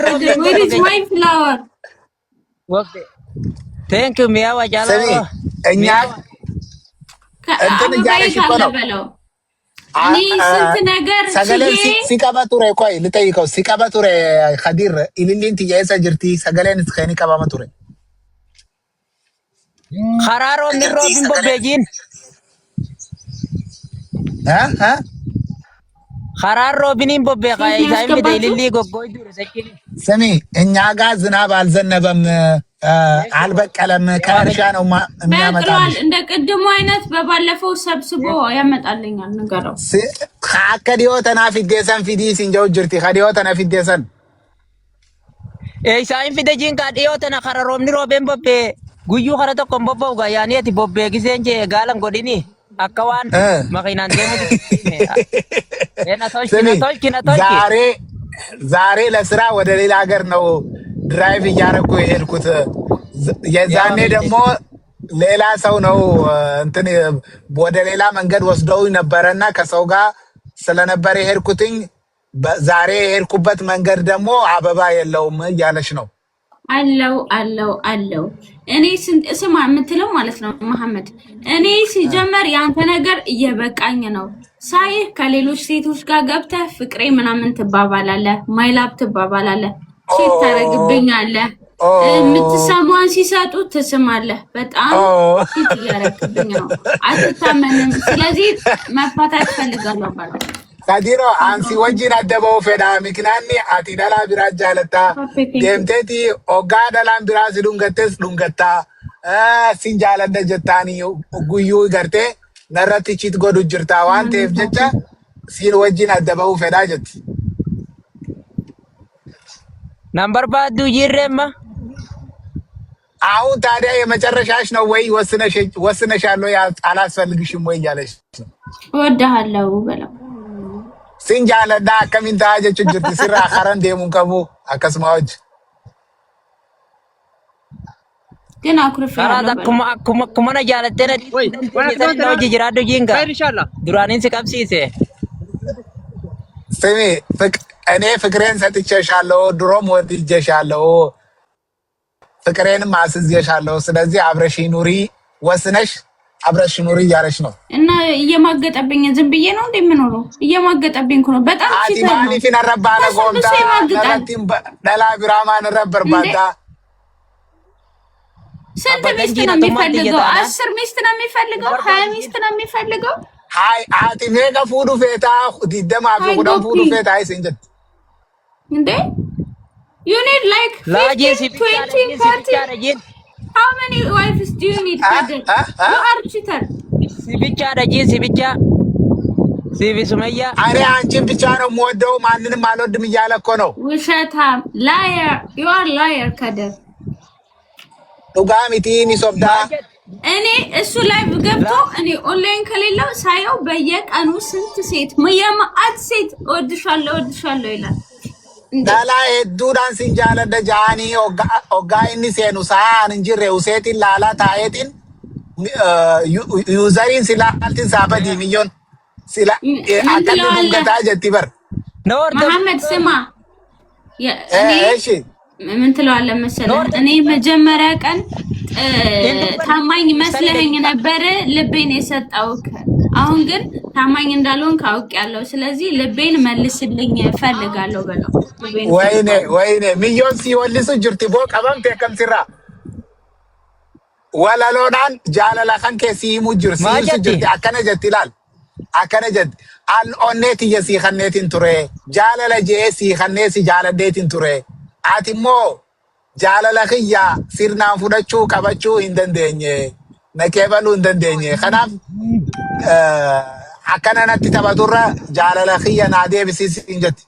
Where is my flower? Okay. Thank you ሚያዋ ጃላ ስሚ እኛ እንትን እያለሽ እኮ ነው እኔ ስንት ነገር ሰገለን ሲቀባ ቱሬ ቆይ ልጠይቀው ሲቀባ ቱሬ ኸዲር ኢሊሊን ትያይሳ ጅርቲ ሰገለን እስከኒ ቀባማ ቱሬ ኸራሮ ንሮ ቢምቦ ቤጂን ኸራሮ ቢኒም ቦቤ ቃይ ታይም ቢደይልሊ ጎጎይ ዱር ሰኪኒ ስሚ እኛ ጋር ዝናብ አልዘነበም አልበቀለም ከእርሻ ነው የሚያመጣልሽ እንደ ቅድሙ አይነት በባለፈው ሰብስቦ ያመጣልኛል ነገረው ከዲዮ ተናፊደሰን ፊዲ ሲንጀው ጅርቲ ከዲዮ ተናፊደሰን ሳይን ፊደጂን ካዲዮ ተና ኸራሮም ንሮ ቤምቦቤ ጉዩ ኸረተ ኮምቦቦ ጋያኔቲ ቦቤ ጊዜንጄ ጋላን ጎዲኒ አካዋን መኪናን ደሙ ዛሬ ለስራ ወደ ሌላ ሀገር ነው ድራይቭ እያደረኩ የሄድኩት የዛኔ ደግሞ ሌላ ሰው ነው እንትን ወደ ሌላ መንገድ ወስደው ነበርና ከሰው ጋር ስለነበር የሄድኩትኝ ዛሬ የሄድኩበት መንገድ ደግሞ አበባ የለውም እያለሽ ነው አለው እኔ ስማ የምትለው ማለት ነው መሐመድ እኔ ሲጀመር ያንተ ነገር እየበቃኝ ነው ሳይ ከሌሎች ሴቶች ጋር ገብተህ ፍቅሬ ምናምን ትባባላለህ ማይላብ ትባባላለህ ሴት ታረግብኛለህ የምትሰማውን ሲሰጡ ትስማለህ በጣም ሴት እያረግብኝ ነው አትታመንም ስለዚህ መፋታት ፈልጋለሁ ባለው kadiro ansi wajin adabo feda miknani ati dala biraja lata demteti ogada lam birasi dungatta sinjala dajatani guyu garte narati chit godu jirta wan tef jecha sin wajin adabo feda jet number badu yirrema አሁን ታዲያ የመጨረሻሽ ነው ወይ ወስነሻል ወይ አላስፈልግሽም ወይ ያለሽ ወደሃለው በለው sinjala da kaminta jechu jirti sirra kharan demu kabu akasmaoj gina akurfa karada kuma na jalatena di jirado jinga inshallah duranin se kapsise semi እኔ ፍቅሬን ሰጥቼሻለሁ ድሮም ወድጄሻለሁ ፍቅሬን ማስዝየሻለሁ ስለዚህ አብረሽ ኑሪ ወስነሽ አብረሽ ኑሪ ያለሽ ነው እና እየማገጠብኝ ዝም ብዬ ነው እንደምኖረው እየማገጠብኝ ነው በጣም ሲታ አቲ ፊና ረባና ጎምታ ነረቲም ደላ ቢራማን ረበር ባዳ ስንት ሚስት ነው የሚፈልገው 10 ሚስት ነው የሚፈልገው 20 ሚስት ነው የሚፈልገው ሃይ አቲ ሜጋ ፉዱ ፌታ ዲደማ ፉዱ ፉዱ ፌታ አይሰንጀት እንዴ you need like 20 40 How many wives do you need? You are cheater. ሲብቻ ደጂ ሲብቻ ሲቢሱመያ አሬ አንቺን ብቻ ነው የምወደው ማንንም አልወድም እያለ እኮ ነው ውሸታም liar you are liar ከደር ዱጋሚቲኒ ሶብዳ እኔ እሱ ላይ ገብቶ እኔ ኦንላይን ከሌለው ሳየው በየቀኑ ስንት ሴት የማአት ሴት ወድሻለሁ ይላል dala hedduudhaan sin jaaladha jaanii oggaa inni seenu sa'aan hin jirre useetiin laalaa taa'eetiin yuuzariin silaaltiin saafadii milyoon sila akkatti bungataa jetti bar መሐመድ ስማ ምን ትለዋለህ መሰለህ እኔ መጀመሪያ ቀን ታማኝ መስለኝ ነበር ልቤን የሰጠውክ አሁን ግን ታማኝ እንዳልሆን ካውቂያለሁ ስለዚህ ልቤን መልስልኝ ፈልጋለሁ በለው ወይኔ ሚሊዮን ሲወልሱ ጅርቲ ቦ ቀበምቴ ከምሲራ ወላሎዳን ጃለላ ከንኬ ሲሙ ጅርሲ ጅርቲ አከነ ጀት ይላል አከነ ጀት አልኦኔት የሲ ኸኔቲን ቱሬ ጃለላ ጄሲ ኸኔሲ ጃለዴቲን ቱሬ አቲሞ ጃለላ ኺያ ሲርናን ፉደቹ ቀበቹ እንደንደኘ ነከበሉ እንደንደኘ ከናፍ akkana natti taphaturra jaalala khiyya naa deebisiisin jetti.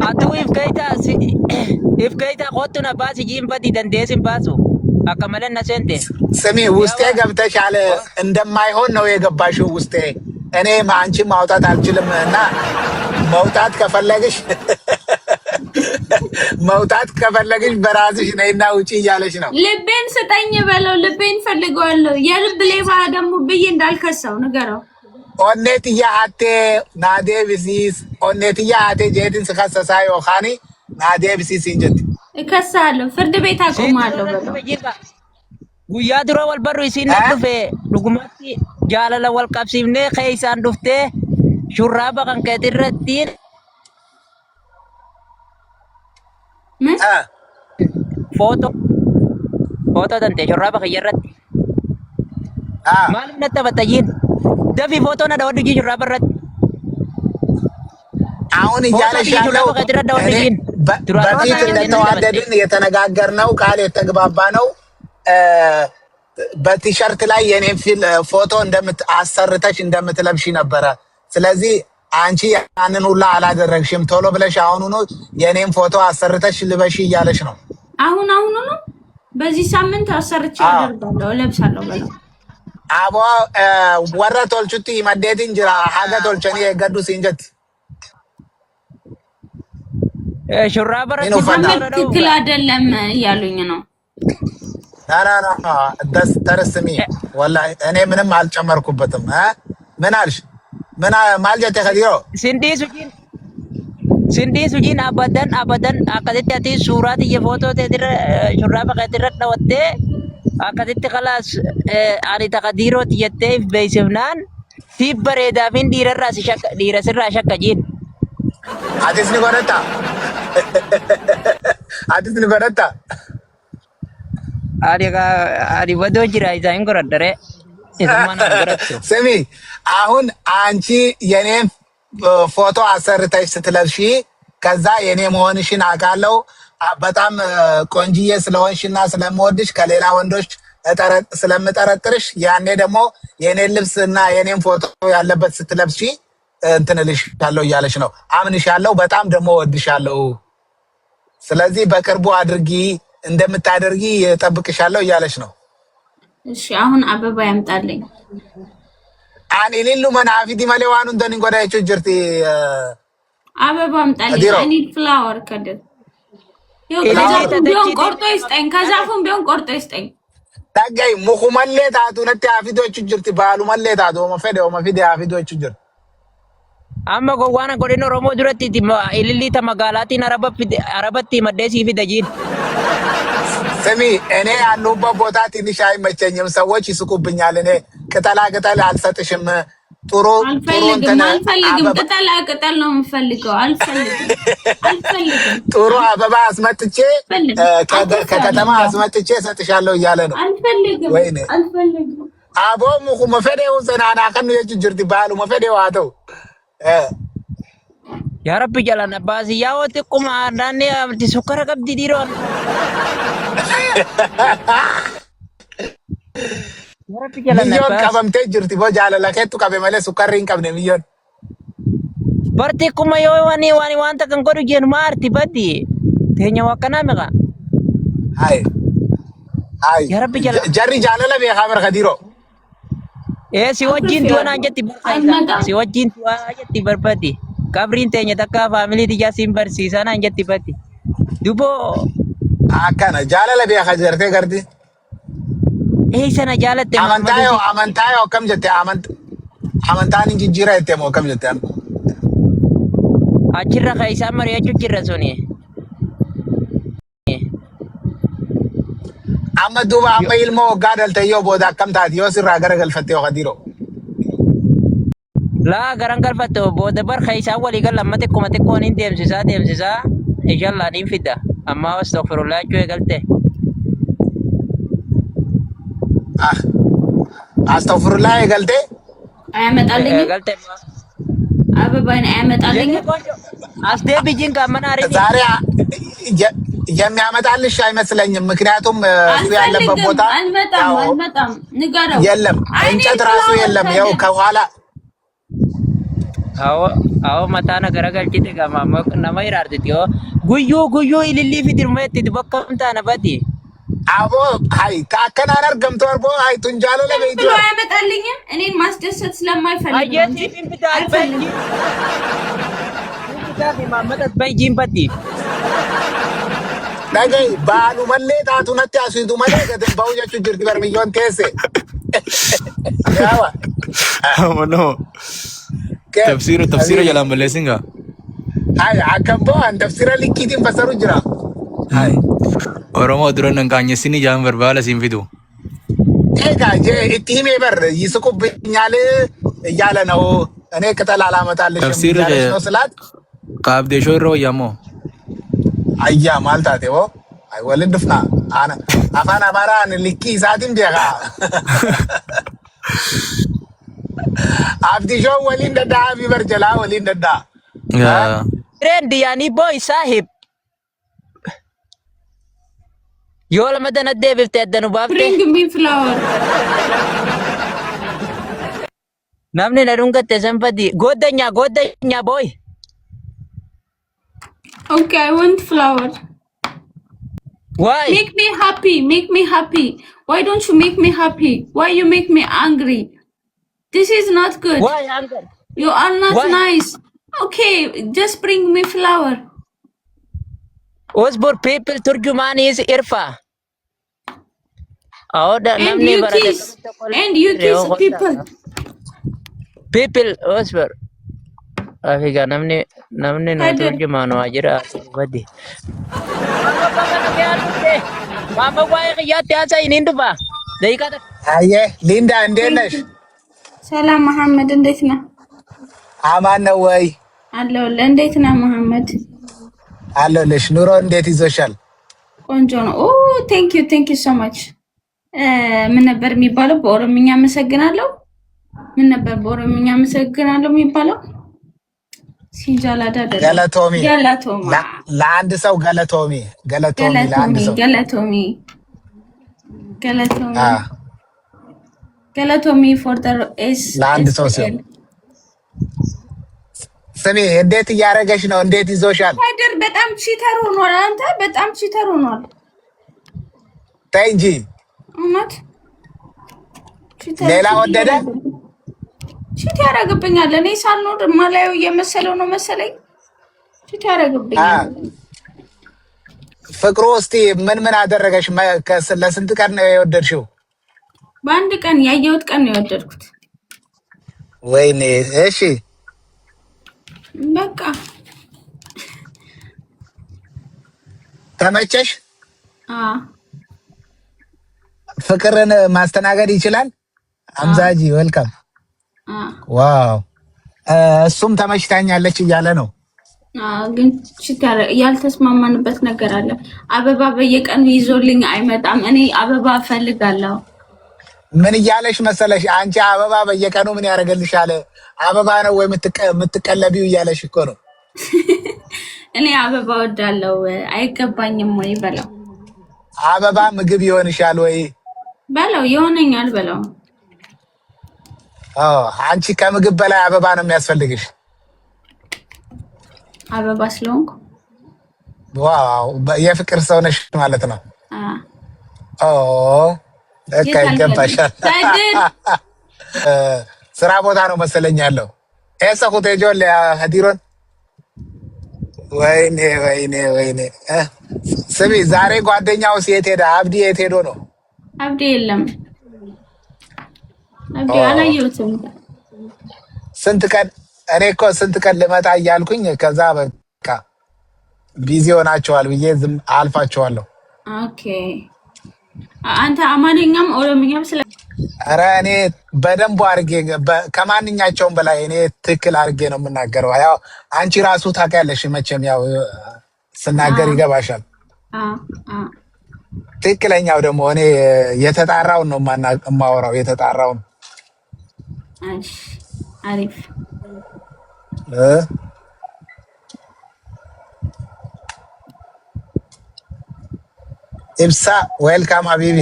Atu if kaita qottu na baasi jimbati dandeesin baasu akka malan na sente. ስሚ ውስጤ ገብተሻል እንደማይሆን ነው የገባሽው ውስጤ እኔ አንቺ ማውጣት አልችልም እና መውጣት ከፈለግሽ በራስሽ ነይና ውጪ እያለሽ ነው ልቤን ስጠኝ በለው ልቤን ፈልገዋለሁ የልብ ሌባ ደግሞ ብዬ እንዳልከሰው ንገረው onnetiyya hattee naa deebisiis onnetiyya hattee jeetin si kassasaa yookaan naa deebisiis hin jetti. እከሳለሁ ፍርድ ቤት አቆማለሁ በለው guyyaa dura wal barru isin dhufe dhugumatti jaalala wal qabsiifnee keeysaan dhuftee shurraaba kan keetirrattiin ምን footoo tante shurraaba kiyyarratti maaliif natti afattayyiin dafii footoo na dhawadhu jii shurraaba irratti አሁን እያለሽ ያለው በፊት እንደተዋደድን የተነጋገርነው ቃል የተግባባነው በቲሸርት ላይ የኔን ፎቶ አሰርተሽ እንደምትለብሺ ነበረ። ስለዚህ አንቺ ያንን ሁላ አላደረግሽም። ቶሎ ብለሽ አሁኑኑ የኔን ፎቶ አሰርተሽ ልበሺ እያለሽ ነው። አሁኑኑ በዚህ ሳምንት አሰርቼ አደርጋለሁ ለብሳለሁ በለው አቦ ወረ ቶልቹቲ መዴቲን ጅራ ሀገ ቶልቸኒ የገዱ ሲንጀት ሹራብ ትክክል አይደለም እያሉኝ ነው። ና ተረስሚ ወላሂ እኔ ምንም አልጨመርኩበትም። ምን አልሽ? ምን ማልጀት ከዲሮ ሲንዲ ሱጂን አባዳን አከቲት አቲ ሱራት የፎቶ ተድረ ሹራብ ከድረ ወቴ አከቲት خلاص አኒ ተቀዲሮት የቴፍ በይስፍናን ሲበሬዳፊን ዲረራ ሲሸቅ ዲረስራ ሸቀጂን አዲስ ንጎረታ አዲስ ንጎረታ አዲ ወዶ ጅራ ይዛይን ጎረደረ ይዘማና ጎረቱ ስሚ አሁን አንቺ የኔን ፎቶ አሰርተሽ ስትለብሺ ከዛ የኔ መሆንሽን አውቃለሁ። በጣም ቆንጂዬ ስለሆንሽና ስለምወድሽ ከሌላ ወንዶች ስለምጠረጥርሽ ያኔ ደግሞ የኔን ልብስና የኔን ፎቶ ያለበት ስትለብሺ እንትንልሻለሁ እያለሽ ነው። አምንሻለሁ፣ በጣም ደግሞ ወድሻለሁ። ስለዚህ በቅርቡ አድርጊ እንደምታደርጊ እጠብቅሻለሁ እያለሽ ነው። እሺ አሁን አበባ ያምጣልኝ። አን ኢሊሉ መናፊዲ መለዋኑ እንደን ጎዳይቹ ጅርቲ አበባ አምጣልኝ። አኒ ፍላወር ከደል ከዛፉም ቢሆን ቆርጦ ይስጠኝ፣ ከዛፉም ቢሆን ቆርጦ ይስጠኝ። ታጋይ ሙኹመሌ ታቱ ነቲ አፊዶቹ ጅርቲ ባሉ መሌ ታቱ ወመፊደ አፊዶቹ ጅርቲ amma gowwana godino romo duratti ilillita magalatiin arabatti maddee fidajiin ስሚ እኔ ያለሁበት ቦታ ትንሽ አይመቸኝም፣ ሰዎች ይስቁብኛል። እኔ ቅጠላ ቅጠል አልሰጥሽም። ጥሩ አልፈልግም። ቅጠላ ቅጠል ነው የምፈልገው። አልፈልግም። ጥሩ አበባ አስመጥቼ ከከተማ አስመጥቼ እሰጥሻለሁ እያለ ነው። አልፈልግም። አቦ ሙኹ መፈዴው ዘናና ከኑ የጅጅርቲ ባሉ መፈዴው አተው ያ ረቢ ጀላና ባሲ ያወት ቁማ አንዳንዴ አብቲ ሱከረ ቀብዲ ዲሮን ያ ረቢ ጀላና ሚዮን ቀበምቴ ጅርቲ ቦጃለ ለከቱ ቀበ መለ ሱከሪን ቀብነ ሚዮን በርቲ ቁማ የዋኒ ዋንተ ከንቆዱ ጀን ማርቲ በዲ ተኛ ወቀና መጋ አይ ያ ረቢ ጀላ ጀሪ ጃለለ በኸበር ከዲሮ ሲወጂን ዱና አንጀት ይበርፋ ሲወጂን ዱና አንጀት ይበርፋቲ kabrin tenya takka family diya simbarsi sana anjatti batti dubo akana jalala be khajerte gardi sana jalatte amantayo kam jette amantani jijjira ette mo kam jette achirra khaisa mariya chuchirra soni amma duba amma ilmo gadal tayo boda kam taati yo sirra garagal fatte yo khadiro la garangal fatto boda bar khaisa wali gal lamate kumate konin demsisa inshallah nin fida amma astaghfirullah joy galte astaghfirullah galte ayamatalኝ galte አበባን ayamatalኝ አስደ ቢጂን ካመናሪ ዛሬ የሚያመጣልሽ አይመስለኝም። ምክንያቱም እሱ ያለበት ቦታ አልመጣም ንገረው የለም እንጨት ራሱ የለም። ያው ከኋላ አዎ መታና ገረገልቺ ተጋማ ነማ ይራርቲዮ ጉዩ ኢሊሊ ፊድርመት ድበከምታ ነባቲ አቦ አይ ታከናነር ገምቶ አርቦ አይ ቱንጃሎ ለበይዶ ብሎ አይመጣልኝም። እኔን ማስደሰት ስለማይፈልግ አየቲ ቢንብታል በጂ ቢንብታል ማመጣት በጂን በዲ ነገይ ባሉ መሌ ታቱ ነቲ አስይቱ መሌ ገደም ባውጃቹ ጅርቲ በርሚዮን ከሰ ያዋ አሞኖ tafsira jalan balleessinga. Ay akkam bo'an tafsira likkiitiin fasaru jira. Ay Oromoo dura nan kaanyessini jaan barbaala siin fidu. egaa itti himee bar ይስቁብኛል እያለ ነው። እኔ ቅጠል አላመጣልሽም እያለች ነው ስላት Kaabdee shoo irra wayyamoo. ayyaa maal taate hoo ay waliin dhufna afaan amaaraan likkii isaatiin beeka abdi shoo waliin daddaa fi barjalaa waliin daddaa Friend yani boy sahib. Yoo lama dana deebiftee addanu baafte Bring me flower. namni na dhungatte sanfati godanya boy. Okay, I want flower. Why? Make me happy. Make me happy. Why don't you make me happy? Why you make me angry? This is not good. Why anger? You are not Why? nice. Okay, just bring me flower. Osbor people turjuman is irfa. Oda And namni you barate kiss. And you kiss people. people osbor. Afiga namni na Father. turjuman wajira badi. Mama why kiyat asa inindu ba? Dai kata አየ ሊንዳ እንዴት ነሽ? ሰላም መሐመድ፣ እንዴት ነህ? አማን ነው ወይ? አለሁልህ። እንዴት ነህ መሐመድ? አለሁልሽ። ኑሮ እንዴት ይዞሻል? ቆንጆ ነው። ኦ ቴንክ ዩ ሶ ማች። ምን ነበር የሚባለው በኦሮምኛ? አመሰግናለሁ። ምን ነበር በኦሮምኛ አመሰግናለሁ የሚባለው? ሲጃላዳ አይደለም፣ ገለቶሚ ገለቶማ፣ ለአንድ ሰው ገለቶሚ ለአንድ ሰው ገለቶሚ ገለቶሚ ፎር ዘ ኤስ ለአንድ ሰው ሲሆን ስሚ፣ እንዴት እያደረገሽ ነው? እንዴት ይዞሻል? ታደር በጣም ቺተር ሆኗል። አንተ በጣም ቺተር ሆኗል። ተይ እንጂ እውነት ሌላ ወደደ ቺት ያደርግብኛል። እኔ ሳልኖር ማላየው እየመሰለው ነው መሰለኝ። ቺት ያደርግብኛል። ፍቅሩ እስቲ ምን አደረገሽ? ለስንት ቀን ነው የወደድሽው? በአንድ ቀን ያየሁት ቀን ነው የወደድኩት። ወይኔ እሺ በቃ ተመቸሽ? አዎ ፍቅርን ማስተናገድ ይችላል? አምዛጂ ዌልካም። ዋው እሱም ተመችታኛለች እያለ ነው። ግን ያልተስማማንበት ነገር አለ። አበባ በየቀኑ ይዞልኝ አይመጣም። እኔ አበባ እፈልጋለሁ። ምን እያለሽ መሰለሽ? አንቺ አበባ በየቀኑ ምን ያደርገልሻል? አበባ ነው ወይ የምትቀለቢው እያለሽ እኮ ነው። እኔ አበባ ወዳለው አይገባኝም ወይ በለው። አበባ ምግብ ይሆንሻል ወይ በለው። ይሆነኛል በለው። አንቺ ከምግብ በላይ አበባ ነው የሚያስፈልግሽ። አበባ ስለሆንኩ ዋው የፍቅር ሰው ነሽ ማለት ነው። በቃ ይገባሻል። ስራ ቦታ ነው መሰለኝ ያለው። ኤሰ ኩቴጆል ሀዲሮን ወይኔ ስሚ፣ ዛሬ ጓደኛው የት ሄደ? አብዲ የት ሄዶ ነው? አብዲ የለም። አብዲ አላየሁትም። እኔ እኮ ስንት ቀን ልመጣ እያልኩኝ ከዛ በቃ ቢዚ ሆናቸዋል ብዬ ዝም አልፋቸዋለሁ። ኦኬ አንተ አማርኛም ኦሮምኛም ስለ ኧረ እኔ በደንብ አድርጌ ከማንኛቸውም በላይ እኔ ትክክል አድርጌ ነው የምናገረው። ያው አንቺ ራሱ ታውቂያለሽ መቼም ያው ስናገር ይገባሻል። ትክክለኛው ደግሞ እኔ የተጣራውን ነው የማወራው። የተጣራውን አሪፍ ኢብሳ ዌልካም ሀቢቢ፣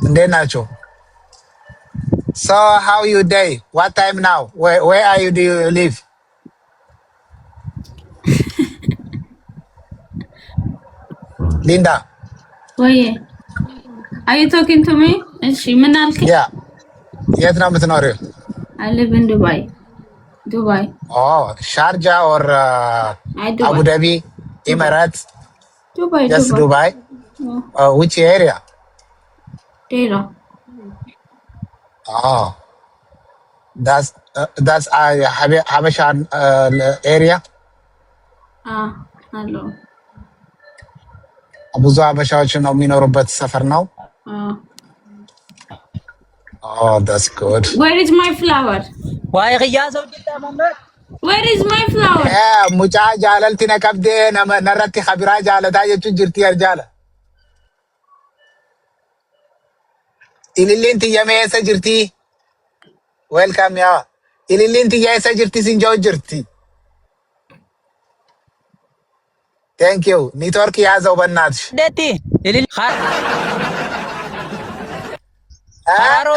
እንዴት ናቸው? So how you day? What time now? Where are you? Do you live? Linda. ወይ are you talking to me? እሺ ምን አልክ? Yeah. የት ነው የምትኖሪው? I live in Dubai. Dubai. Oh, Sharjah or Abu Dhabi, Emirates? Dubai. Just Dubai. Which area? Dera. Oh, that's that's Habesha area. አሎ ብዙ ሀበሻዎች ነው የሚኖሩበት ሰፈር ነው። Oh, that's good. Where is my flower? ዋይ ቂያሰው ጅታ መመር Where is my flower? ሙጫ ጃለልቲ ነቀብዴ ነረቲ ከቢራ ጃለታ የቹ ጅርቲ ያርጃለ ኢሊሊን ትየሜሰ ጅርቲ ዌልካም ያ ኢሊሊን ትየሰ ጅርቲ ሲንጆ ጅርቲ ቴንክ ዩ ኔትወርክ ያዘው በእናትሽ ደቲ ኢሊሊ ኻሮ